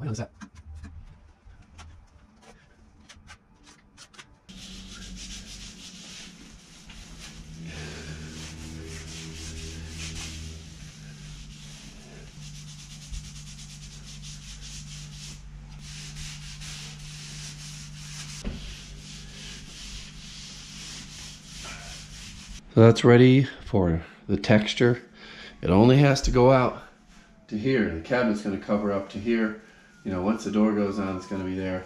What is that? So that's ready for the texture. It only has to go out to here. The cabinet's going to cover up to here. You know, once the door goes on, it's going to be there.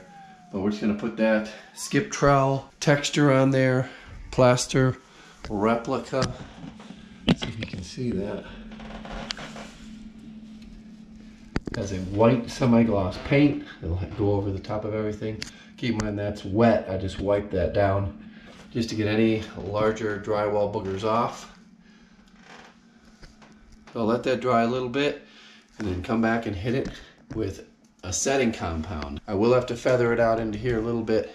But we're just going to put that skip trowel texture on there, plaster replica. Let's see if you can see that. It has a white semi-gloss paint. It'll go over the top of everything. Keep in mind that's wet. I just wiped that down just to get any larger drywall boogers off. So I'll let that dry a little bit and then come back and hit it with a setting compound. I will have to feather it out into here a little bit.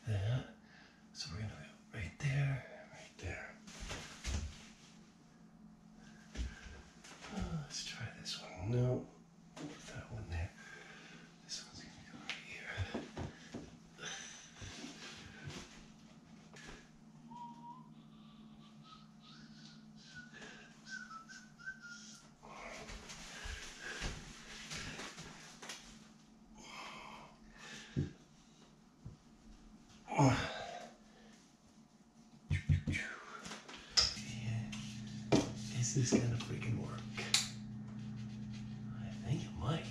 That. So we're gonna go right there, right there. Let's try this one. No, put that one there. This one's gonna go right here. Is this gonna freaking work? I think it might.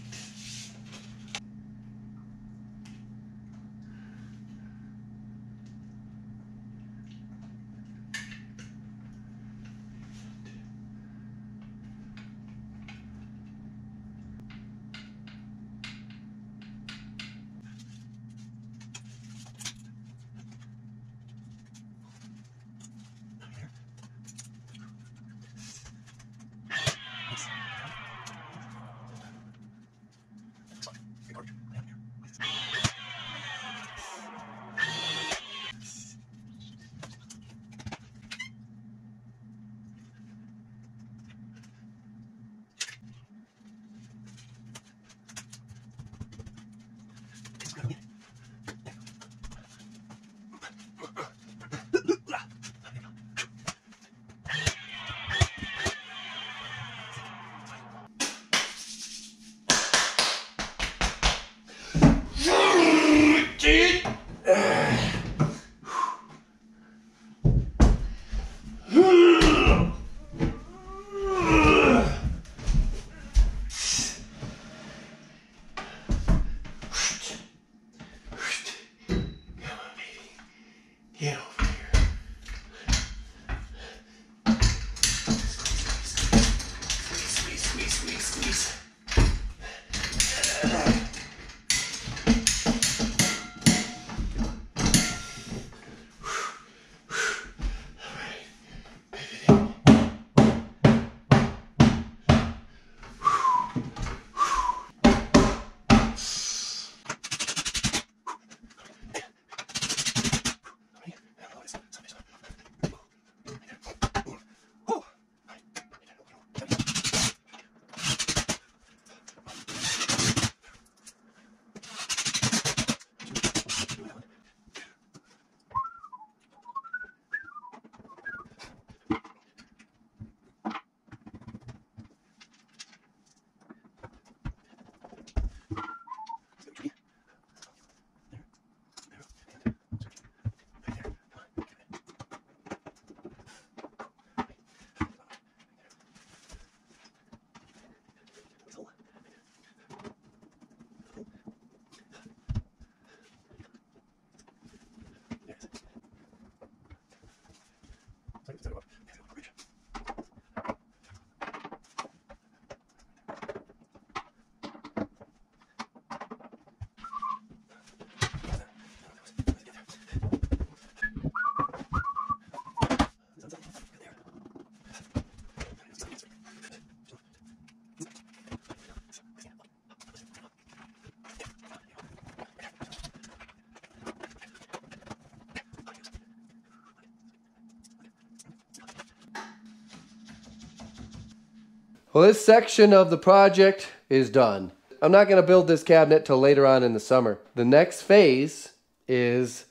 Well, this section of the project is done. I'm not going to build this cabinet till later on in the summer. The next phase is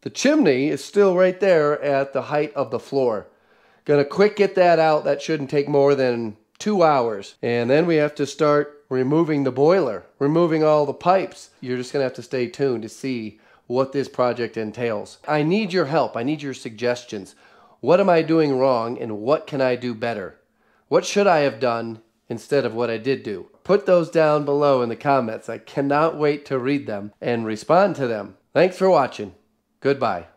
the chimney is still right there at the height of the floor. Gonna quick get that out. That shouldn't take more than 2 hours. And then we have to start removing the boiler, removing all the pipes. You're just gonna have to stay tuned to see what this project entails. I need your help. I need your suggestions. What am I doing wrong and what can I do better? What should I have done instead of what I did do? Put those down below in the comments. I cannot wait to read them and respond to them. Thanks for watching. Goodbye.